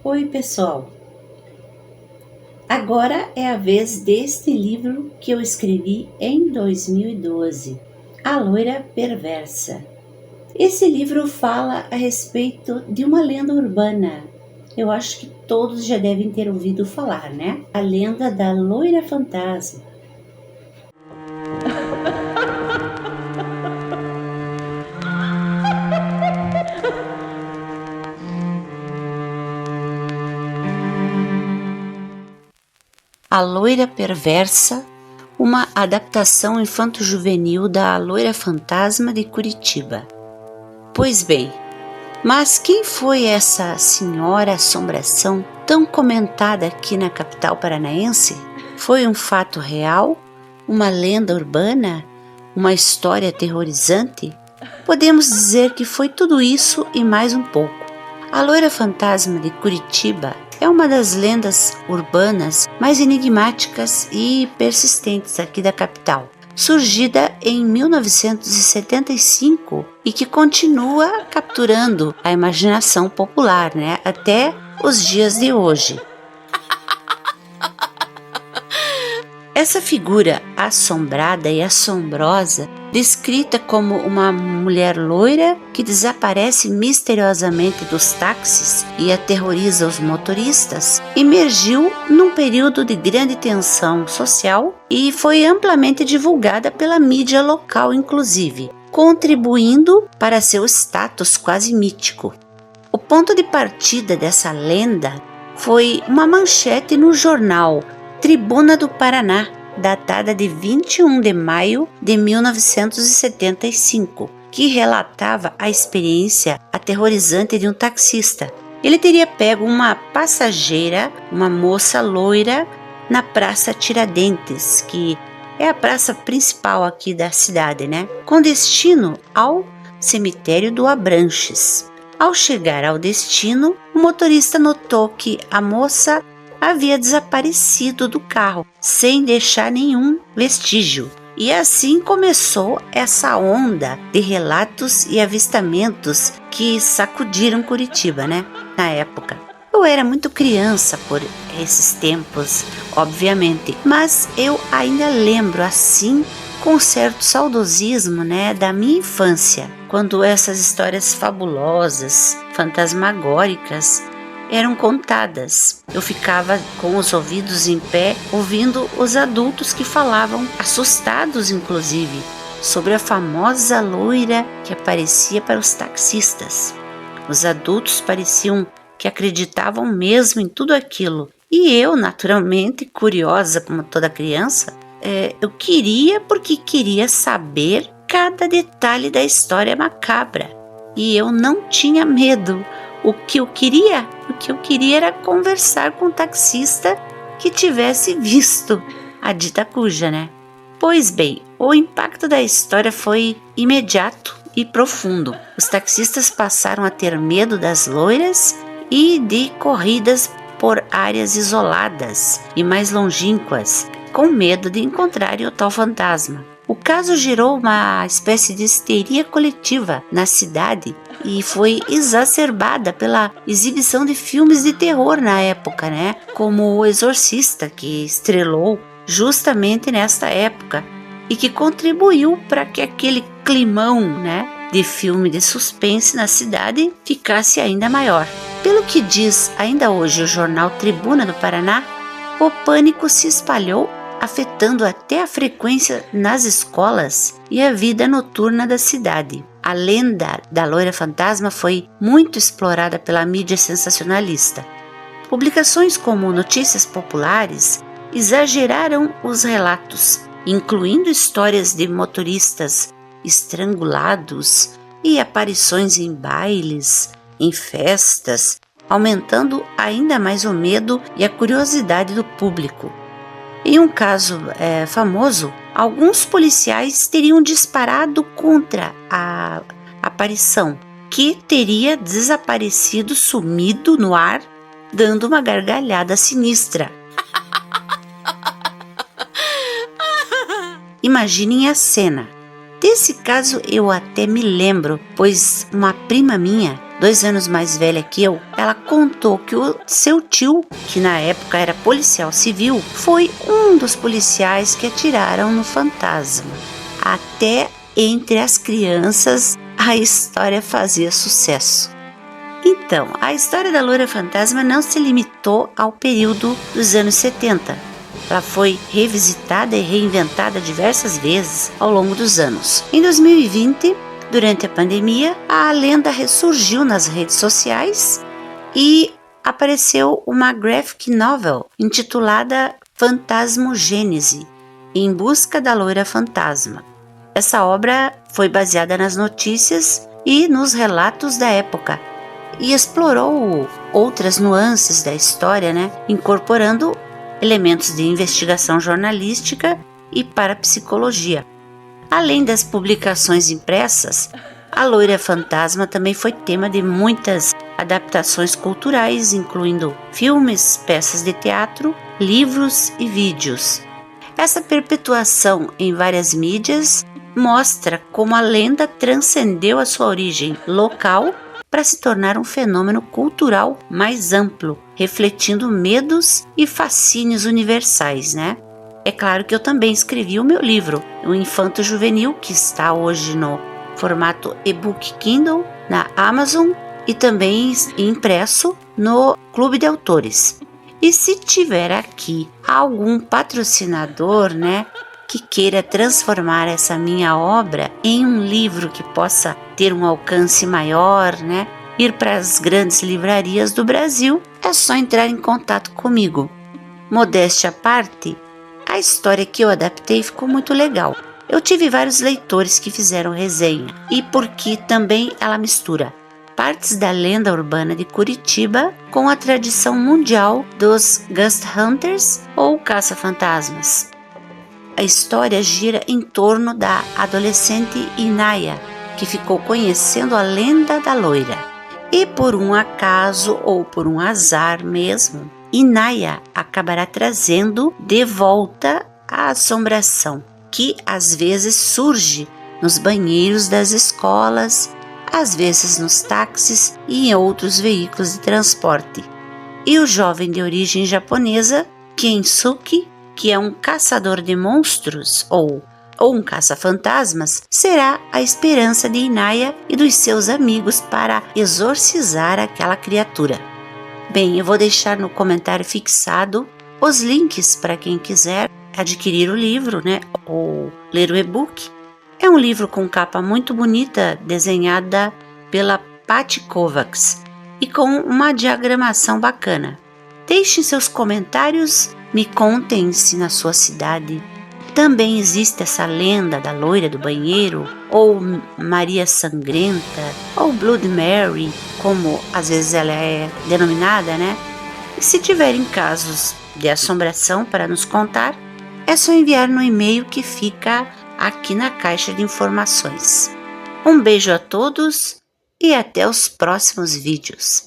Oi, pessoal! Agora é a vez deste livro que eu escrevi em 2012, A Loira Perversa. Esse livro fala a respeito de uma lenda urbana. Eu acho que todos já devem ter ouvido falar, né? A lenda da Loira Fantasma. A Loira Perversa, uma adaptação infanto-juvenil da Loira Fantasma de Curitiba. Pois bem, mas quem foi essa senhora assombração tão comentada aqui na capital paranaense? Foi um fato real? Uma lenda urbana? Uma história aterrorizante? Podemos dizer que foi tudo isso e mais um pouco. A Loira Fantasma de Curitiba é uma das lendas urbanas mais enigmáticas e persistentes aqui da capital, surgida em 1975 e que continua capturando a imaginação popular, até os dias de hoje. Essa figura assombrada e assombrosa, descrita como uma mulher loira que desaparece misteriosamente dos táxis e aterroriza os motoristas, emergiu num período de grande tensão social e foi amplamente divulgada pela mídia local, inclusive, contribuindo para seu status quase mítico. O ponto de partida dessa lenda foi uma manchete no jornal Tribuna do Paraná, datada de 21 de maio de 1975, que relatava a experiência aterrorizante de um taxista. Ele teria pego uma passageira, uma moça loira, na Praça Tiradentes, que é a praça principal aqui da cidade, com destino ao cemitério do Abranches. Ao chegar ao destino, o motorista notou que a moça havia desaparecido do carro, sem deixar nenhum vestígio. E assim começou essa onda de relatos e avistamentos que sacudiram Curitiba, na época. Eu era muito criança por esses tempos, obviamente, mas eu ainda lembro assim com certo saudosismo, da minha infância, quando essas histórias fabulosas, fantasmagóricas, eram contadas. Eu ficava com os ouvidos em pé, ouvindo os adultos que falavam, assustados inclusive, sobre a famosa loira que aparecia para os taxistas. Os adultos pareciam que acreditavam mesmo em tudo aquilo. E eu, naturalmente, curiosa como toda criança, eu queria saber cada detalhe da história macabra. E eu não tinha medo. O que eu queria era conversar com o taxista que tivesse visto a dita cuja, Pois bem, o impacto da história foi imediato e profundo. Os taxistas passaram a ter medo das loiras e de corridas por áreas isoladas e mais longínquas, com medo de encontrarem o tal fantasma. O caso gerou uma espécie de histeria coletiva na cidade e foi exacerbada pela exibição de filmes de terror na época, como O Exorcista, que estrelou justamente nesta época e que contribuiu para que aquele climão, de filme de suspense na cidade ficasse ainda maior. Pelo que diz ainda hoje o jornal Tribuna do Paraná, o pânico se espalhou, afetando até a frequência nas escolas e a vida noturna da cidade. A lenda da Loira Fantasma foi muito explorada pela mídia sensacionalista. Publicações como Notícias Populares exageraram os relatos, incluindo histórias de motoristas estrangulados e aparições em bailes, em festas, aumentando ainda mais o medo e a curiosidade do público. Em um caso famoso, alguns policiais teriam disparado contra a aparição, que teria desaparecido, sumido no ar, dando uma gargalhada sinistra. Imaginem a cena. Desse caso eu até me lembro, pois uma prima minha, 2 anos mais velha que eu, ela contou que o seu tio, que na época era policial civil, foi um dos policiais que atiraram no fantasma. Até entre as crianças, a história fazia sucesso. Então, a história da loira fantasma não se limitou ao período dos anos 70. Ela foi revisitada e reinventada diversas vezes ao longo dos anos. Em 2020, durante a pandemia, a lenda ressurgiu nas redes sociais e apareceu uma graphic novel intitulada Fantasmogênese, Em Busca da Loira Fantasma. Essa obra foi baseada nas notícias e nos relatos da época e explorou outras nuances da história, incorporando elementos de investigação jornalística e parapsicologia. Além das publicações impressas, a Loira Fantasma também foi tema de muitas adaptações culturais, incluindo filmes, peças de teatro, livros e vídeos. Essa perpetuação em várias mídias mostra como a lenda transcendeu a sua origem local para se tornar um fenômeno cultural mais amplo, refletindo medos e fascínios universais, É claro que eu também escrevi o meu livro, O Infanto Juvenil, que está hoje no formato e-book Kindle, na Amazon e também impresso no Clube de Autores. E se tiver aqui algum patrocinador, que queira transformar essa minha obra em um livro que possa ter um alcance maior, ir para as grandes livrarias do Brasil, é só entrar em contato comigo. Modéstia à parte, a história que eu adaptei ficou muito legal. Eu tive vários leitores que fizeram resenha e porque também ela mistura partes da lenda urbana de Curitiba com a tradição mundial dos Ghost Hunters ou caça-fantasmas. A história gira em torno da adolescente Inaya, que ficou conhecendo a lenda da loira. E por um acaso ou por um azar mesmo, Inaya acabará trazendo de volta a assombração, que às vezes surge nos banheiros das escolas, às vezes nos táxis e em outros veículos de transporte. E o jovem de origem japonesa, Kensuke, que é um caçador de monstros ou um caça-fantasmas, será a esperança de Inaya e dos seus amigos para exorcizar aquela criatura. Bem, eu vou deixar no comentário fixado os links para quem quiser adquirir o livro, ou ler o e-book. É um livro com capa muito bonita, desenhada pela Patty Kovacs e com uma diagramação bacana. Deixem seus comentários, me contem se na sua cidade também existe essa lenda da loira do banheiro, ou Maria Sangrenta, ou Blood Mary, como às vezes ela é denominada, E se tiverem casos de assombração para nos contar, é só enviar no e-mail que fica aqui na caixa de informações. Um beijo a todos e até os próximos vídeos.